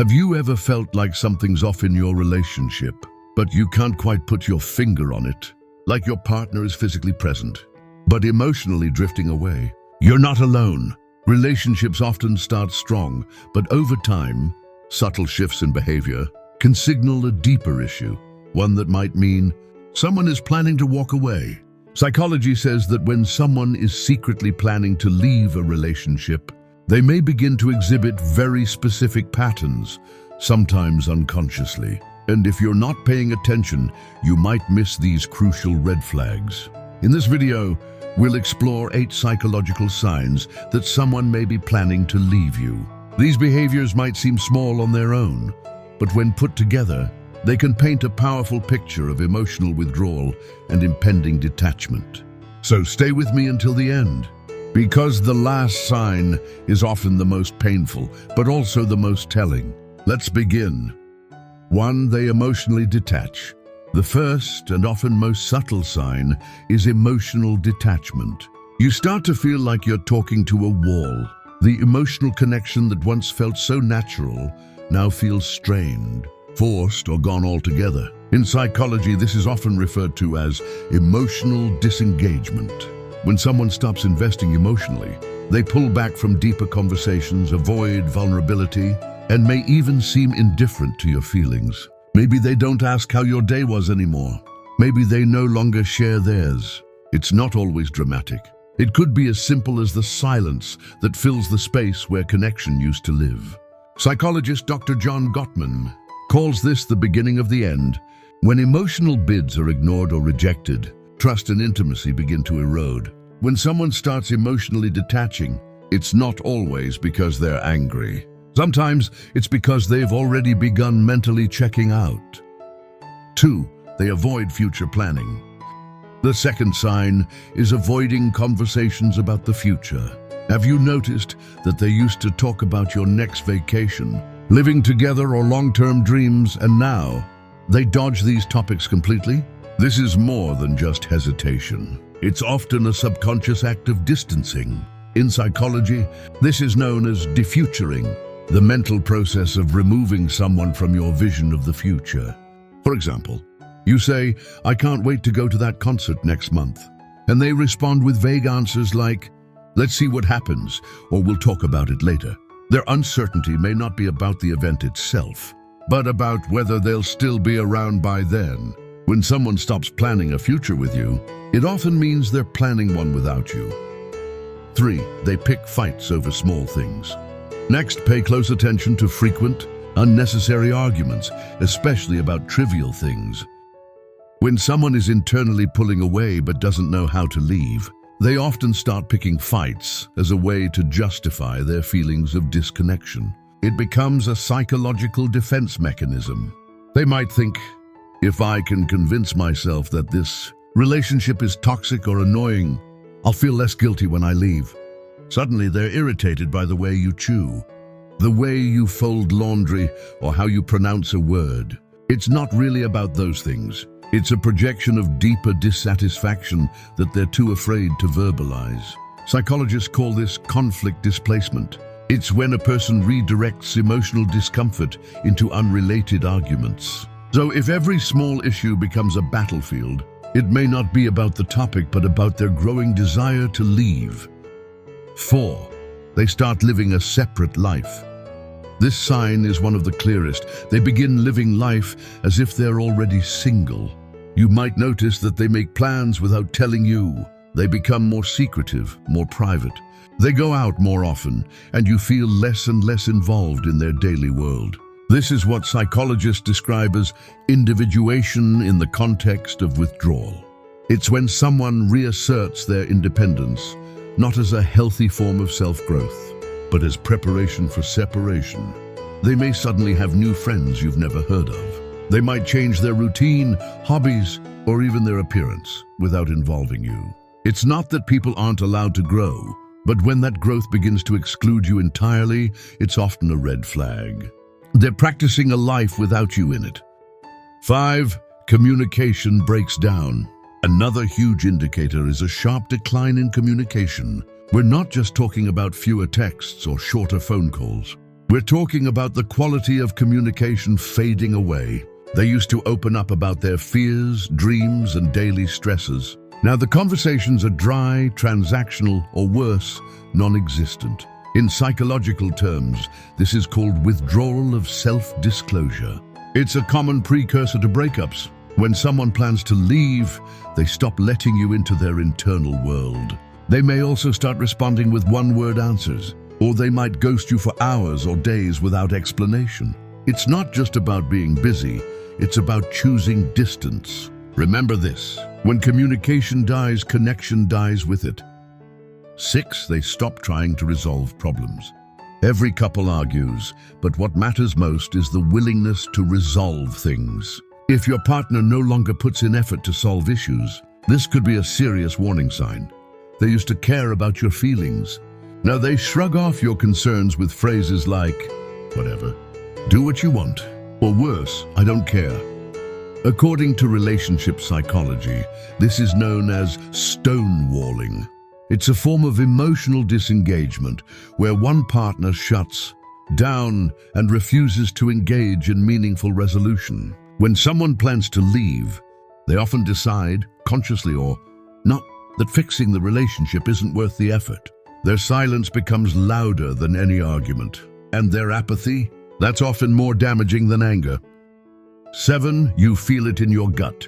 Have you ever felt like something's off in your relationship, but you can't quite put your finger on it? Like your partner is physically present, but emotionally drifting away? You're not alone. Relationships often start strong, but over time, subtle shifts in behavior can signal a deeper issue, one that might mean someone is planning to walk away. Psychology says that when someone is secretly planning to leave a relationship, they may begin to exhibit very specific patterns, sometimes unconsciously. And if you're not paying attention, you might miss these crucial red flags. In this video, we'll explore 8 psychological signs that someone may be planning to leave you. These behaviors might seem small on their own, but when put together, they can paint a powerful picture of emotional withdrawal and impending detachment. So stay with me until the end, because the last sign is often the most painful, but also the most telling. Let's begin. 1. They emotionally detach. The first and often most subtle sign is emotional detachment. You start to feel like you're talking to a wall. The emotional connection that once felt so natural now feels strained, forced, or gone altogether. In psychology, this is often referred to as emotional disengagement. When someone stops investing emotionally, they pull back from deeper conversations, avoid vulnerability, and may even seem indifferent to your feelings. Maybe they don't ask how your day was anymore. Maybe they no longer share theirs. It's not always dramatic. It could be as simple as the silence that fills the space where connection used to live. Psychologist Dr. John Gottman calls this the beginning of the end. When emotional bids are ignored or rejected, trust and intimacy begin to erode. When someone starts emotionally detaching, it's not always because they're angry. Sometimes it's because they've already begun mentally checking out. 2. They avoid future planning. The second sign is avoiding conversations about the future. Have you noticed that they used to talk about your next vacation, living together, or long-term dreams, and now they dodge these topics completely? This is more than just hesitation. It's often a subconscious act of distancing. In psychology, this is known as defuturing, the mental process of removing someone from your vision of the future. For example, you say, "I can't wait to go to that concert next month." And they respond with vague answers like, "Let's see what happens," or "We'll talk about it later." Their uncertainty may not be about the event itself, but about whether they'll still be around by then. When someone stops planning a future with you, it often means they're planning one without you. 3. They pick fights over small things. Next, pay close attention to frequent, unnecessary arguments, especially about trivial things. When someone is internally pulling away but doesn't know how to leave, they often start picking fights as a way to justify their feelings of disconnection. It becomes a psychological defense mechanism. They might think, "If I can convince myself that this relationship is toxic or annoying, I'll feel less guilty when I leave." Suddenly, they're irritated by the way you chew, the way you fold laundry, or how you pronounce a word. It's not really about those things. It's a projection of deeper dissatisfaction that they're too afraid to verbalize. Psychologists call this conflict displacement. It's when a person redirects emotional discomfort into unrelated arguments. So if every small issue becomes a battlefield, it may not be about the topic, but about their growing desire to leave. 4. They start living a separate life. This sign is one of the clearest. They begin living life as if they're already single. You might notice that they make plans without telling you. They become more secretive, more private. They go out more often, and you feel less and less involved in their daily world. This is what psychologists describe as individuation in the context of withdrawal. It's when someone reasserts their independence, not as a healthy form of self-growth, but as preparation for separation. They may suddenly have new friends you've never heard of. They might change their routine, hobbies, or even their appearance without involving you. It's not that people aren't allowed to grow, but when that growth begins to exclude you entirely, it's often a red flag. They're practicing a life without you in it. 5. Communication breaks down. Another huge indicator is a sharp decline in communication. We're not just talking about fewer texts or shorter phone calls. We're talking about the quality of communication fading away. They used to open up about their fears, dreams, and daily stresses. Now the conversations are dry, transactional, or worse, non-existent. In psychological terms, this is called withdrawal of self-disclosure. It's a common precursor to breakups. When someone plans to leave, they stop letting you into their internal world. They may also start responding with one-word answers, or they might ghost you for hours or days without explanation. It's not just about being busy, it's about choosing distance. Remember this: when communication dies, connection dies with it. 6, they stop trying to resolve problems. Every couple argues, but what matters most is the willingness to resolve things. If your partner no longer puts in effort to solve issues, this could be a serious warning sign. They used to care about your feelings. Now they shrug off your concerns with phrases like, whatever, do what you want, or worse, I don't care. According to relationship psychology, this is known as stonewalling. It's a form of emotional disengagement where one partner shuts down and refuses to engage in meaningful resolution. When someone plans to leave, they often decide, consciously or not, that fixing the relationship isn't worth the effort. Their silence becomes louder than any argument, and their apathy, that's often more damaging than anger. 7, you feel it in your gut.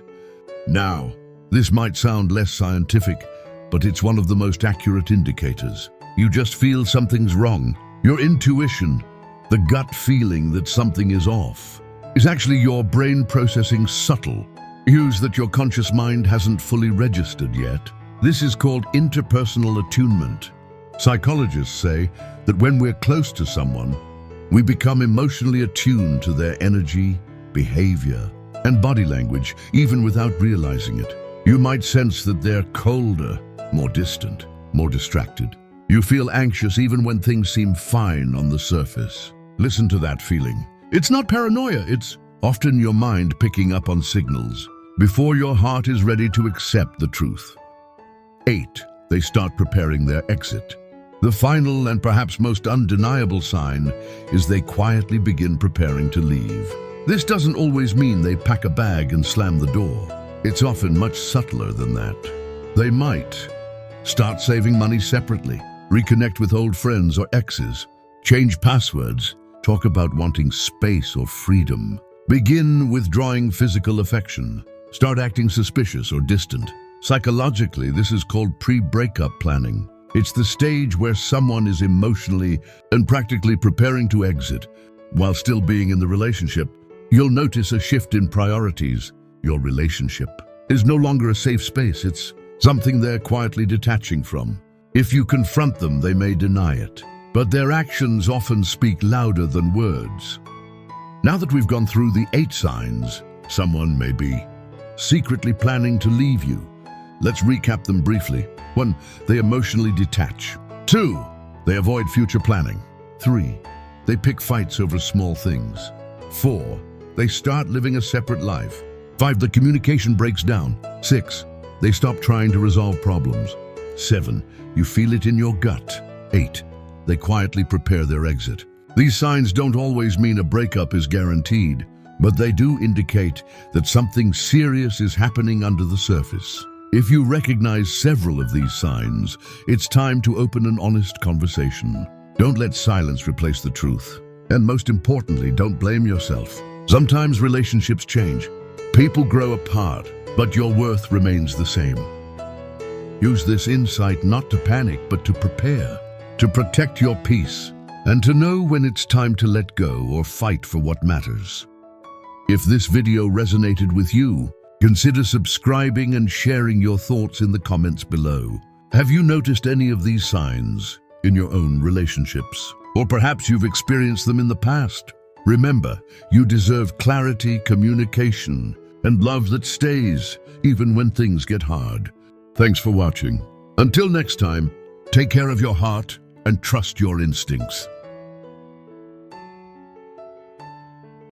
Now, this might sound less scientific, but it's one of the most accurate indicators. You just feel something's wrong. Your intuition, the gut feeling that something is off, is actually your brain processing subtle cues that your conscious mind hasn't fully registered yet. This is called interpersonal attunement. Psychologists say that when we're close to someone, we become emotionally attuned to their energy, behavior, and body language, even without realizing it. You might sense that they're colder, more distant, more distracted. You feel anxious even when things seem fine on the surface. Listen to that feeling. It's not paranoia, it's often your mind picking up on signals before your heart is ready to accept the truth. 8, they start preparing their exit. The final and perhaps most undeniable sign is they quietly begin preparing to leave. This doesn't always mean they pack a bag and slam the door. It's often much subtler than that. They might start saving money separately, reconnect with old friends or exes, change passwords, talk about wanting space or freedom, begin withdrawing physical affection, start acting suspicious or distant. Psychologically, this is called pre-breakup planning. It's the stage where someone is emotionally and practically preparing to exit while still being in the relationship. You'll notice a shift in priorities. Your relationship is no longer a safe space. It's something they're quietly detaching from. If you confront them, they may deny it, but their actions often speak louder than words. Now that we've gone through the 8 signs, someone may be secretly planning to leave you. Let's recap them briefly. 1, they emotionally detach. 2, they avoid future planning. 3, they pick fights over small things. 4, they start living a separate life. 5, the communication breaks down. 6, they stop trying to resolve problems. 7, you feel it in your gut. 8, they quietly prepare their exit. These signs don't always mean a breakup is guaranteed, but they do indicate that something serious is happening under the surface. If you recognize several of these signs, it's time to open an honest conversation. Don't let silence replace the truth. And most importantly, don't blame yourself. Sometimes relationships change. People grow apart, but your worth remains the same. Use this insight not to panic, but to prepare, to protect your peace, and to know when it's time to let go or fight for what matters. If this video resonated with you, consider subscribing and sharing your thoughts in the comments below. Have you noticed any of these signs in your own relationships? Or perhaps you've experienced them in the past? Remember, you deserve clarity, communication, and love that stays, even when things get hard. Thanks for watching. Until next time, take care of your heart and trust your instincts.